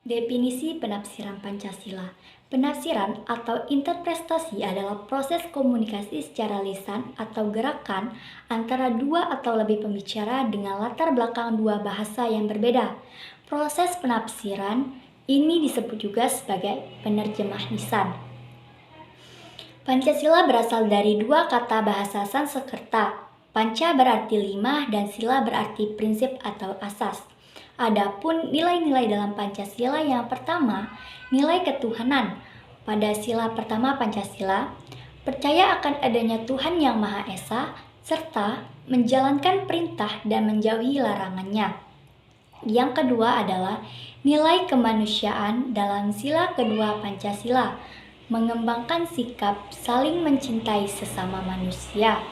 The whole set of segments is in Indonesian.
Definisi penafsiran Pancasila. Penafsiran atau interpretasi adalah proses komunikasi secara lisan atau gerakan antara dua atau lebih pembicara dengan latar belakang dua bahasa yang berbeda. Proses penafsiran ini disebut juga sebagai penerjemah lisan. Pancasila berasal dari dua kata bahasa Sanskerta. Panca berarti lima dan sila berarti prinsip atau asas. Adapun nilai-nilai dalam Pancasila yang pertama, nilai ketuhanan. Pada sila pertama Pancasila, percaya akan adanya Tuhan yang Maha Esa, serta menjalankan perintah dan menjauhi larangannya. Yang kedua adalah nilai kemanusiaan dalam sila kedua Pancasila, mengembangkan sikap saling mencintai sesama manusia.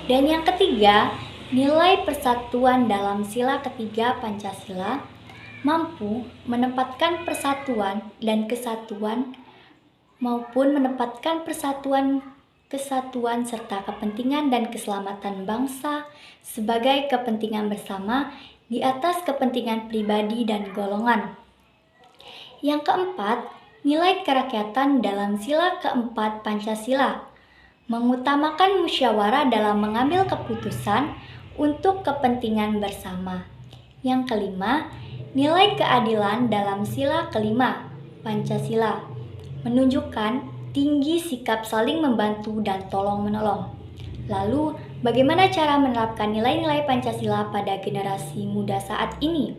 Dan yang ketiga, nilai persatuan dalam sila ketiga Pancasila mampu menempatkan persatuan dan kesatuan maupun menempatkan kesatuan serta kepentingan dan keselamatan bangsa sebagai kepentingan bersama di atas kepentingan pribadi dan golongan. Yang keempat, nilai kerakyatan dalam sila keempat Pancasila mengutamakan musyawarah dalam mengambil keputusan untuk kepentingan bersama. Yang kelima, nilai keadilan dalam sila kelima Pancasila menunjukkan tinggi sikap saling membantu dan tolong-menolong. Lalu, bagaimana cara menerapkan nilai-nilai Pancasila pada generasi muda saat ini?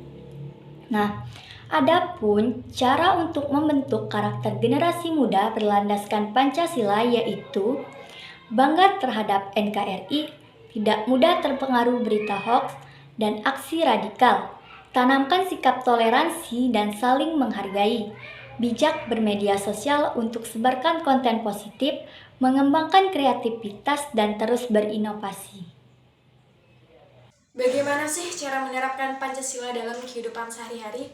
Nah, adapun cara untuk membentuk karakter generasi muda berlandaskan Pancasila yaitu bangga terhadap NKRI, tidak mudah terpengaruh berita hoax, dan aksi radikal. Tanamkan sikap toleransi dan saling menghargai. Bijak bermedia sosial untuk sebarkan konten positif, mengembangkan kreativitas, dan terus berinovasi. Bagaimana sih cara menerapkan Pancasila dalam kehidupan sehari-hari?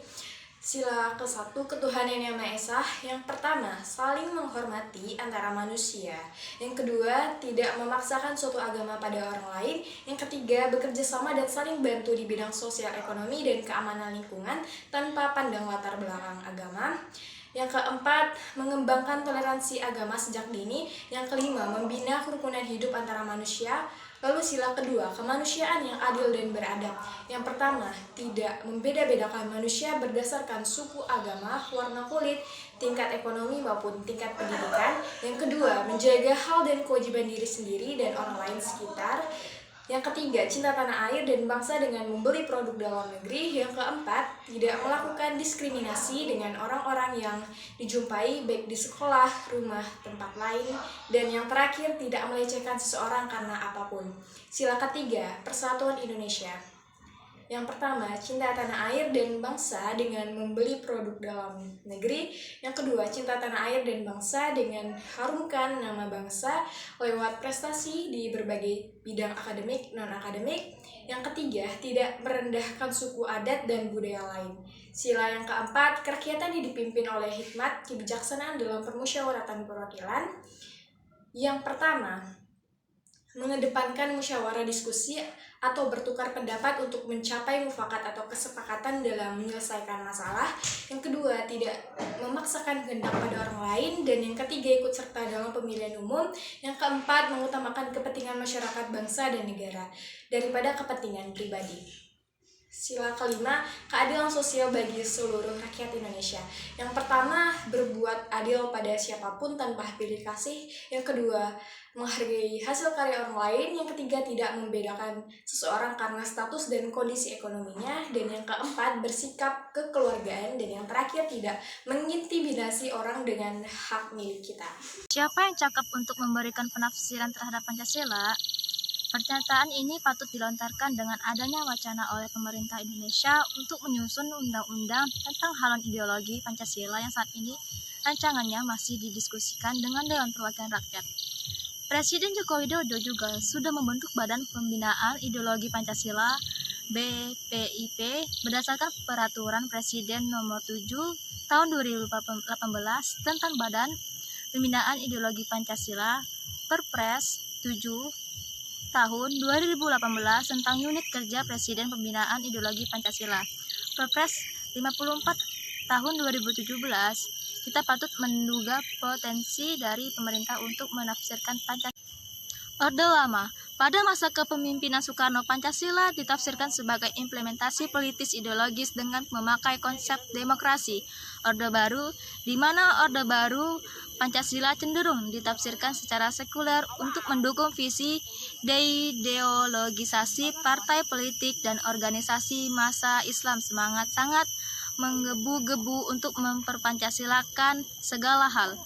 Sila ke-1, ketuhanan yang Maha Esa. Yang pertama, saling menghormati antara manusia. Yang kedua, tidak memaksakan suatu agama pada orang lain. Yang ketiga, bekerja sama dan saling bantu di bidang sosial ekonomi dan keamanan lingkungan tanpa pandang latar belakang agama. Yang keempat, mengembangkan toleransi agama sejak dini. Yang kelima, membina kerukunan hidup antara manusia. Lalu sila kedua, kemanusiaan yang adil dan beradab. Yang pertama, tidak membeda-bedakan manusia berdasarkan suku, agama, warna kulit, tingkat ekonomi maupun tingkat pendidikan. Yang kedua, menjaga hal dan kewajiban diri sendiri dan orang lain sekitar. Yang ketiga, cinta tanah air dan bangsa dengan membeli produk dalam negeri. Yang keempat, tidak melakukan diskriminasi dengan orang-orang yang dijumpai baik di sekolah, rumah, tempat lain. Dan yang terakhir, tidak melecehkan seseorang karena apapun. Sila ketiga, persatuan Indonesia. Yang pertama, cinta tanah air dan bangsa dengan membeli produk dalam negeri. Yang kedua, cinta tanah air dan bangsa dengan harumkan nama bangsa lewat prestasi di berbagai bidang akademik, non-akademik. Yang ketiga, tidak merendahkan suku adat dan budaya lain. Sila yang keempat, kerakyatan dipimpin oleh hikmat, kebijaksanaan dalam permusyawaratan perwakilan. Yang pertama, mengedepankan musyawarah diskusi atau bertukar pendapat untuk mencapai mufakat atau kesepakatan dalam menyelesaikan masalah. Yang kedua, tidak memaksakan kehendak pada orang lain. Dan yang ketiga, ikut serta dalam pemilihan umum. Yang keempat, mengutamakan kepentingan masyarakat, bangsa, dan negara daripada kepentingan pribadi. Sila kelima, keadilan sosial bagi seluruh rakyat Indonesia. Yang pertama, berbuat adil pada siapapun tanpa pilih kasih. Yang kedua, menghargai hasil karya orang lain. Yang ketiga, tidak membedakan seseorang karena status dan kondisi ekonominya. Dan yang keempat, bersikap kekeluargaan. Dan yang terakhir, tidak mengintimidasi orang dengan hak milik kita. Siapa yang cakap untuk memberikan penafsiran terhadap Pancasila? Pernyataan ini patut dilontarkan dengan adanya wacana oleh pemerintah Indonesia untuk menyusun undang-undang tentang haluan ideologi Pancasila yang saat ini rancangannya masih didiskusikan dengan Dewan Perwakilan Rakyat. Presiden Joko Widodo juga sudah membentuk Badan Pembinaan Ideologi Pancasila BPIP berdasarkan Peraturan Presiden Nomor 7 Tahun 2018 tentang Badan Pembinaan Ideologi Pancasila, Perpres 7 Tahun 2018 tentang Unit Kerja Presiden Pembinaan Ideologi Pancasila, Perpres 54 tahun 2017, kita patut menduga potensi dari pemerintah untuk menafsirkan Pancasila. Orde Lama. Pada masa kepemimpinan Soekarno, Pancasila ditafsirkan sebagai implementasi politis ideologis dengan memakai konsep demokrasi. Orde Baru, di mana Orde Baru Pancasila cenderung ditafsirkan secara sekuler untuk mendukung visi deideologisasi partai politik dan organisasi massa Islam sangat menggebu-gebu untuk memperpancasilakan segala hal.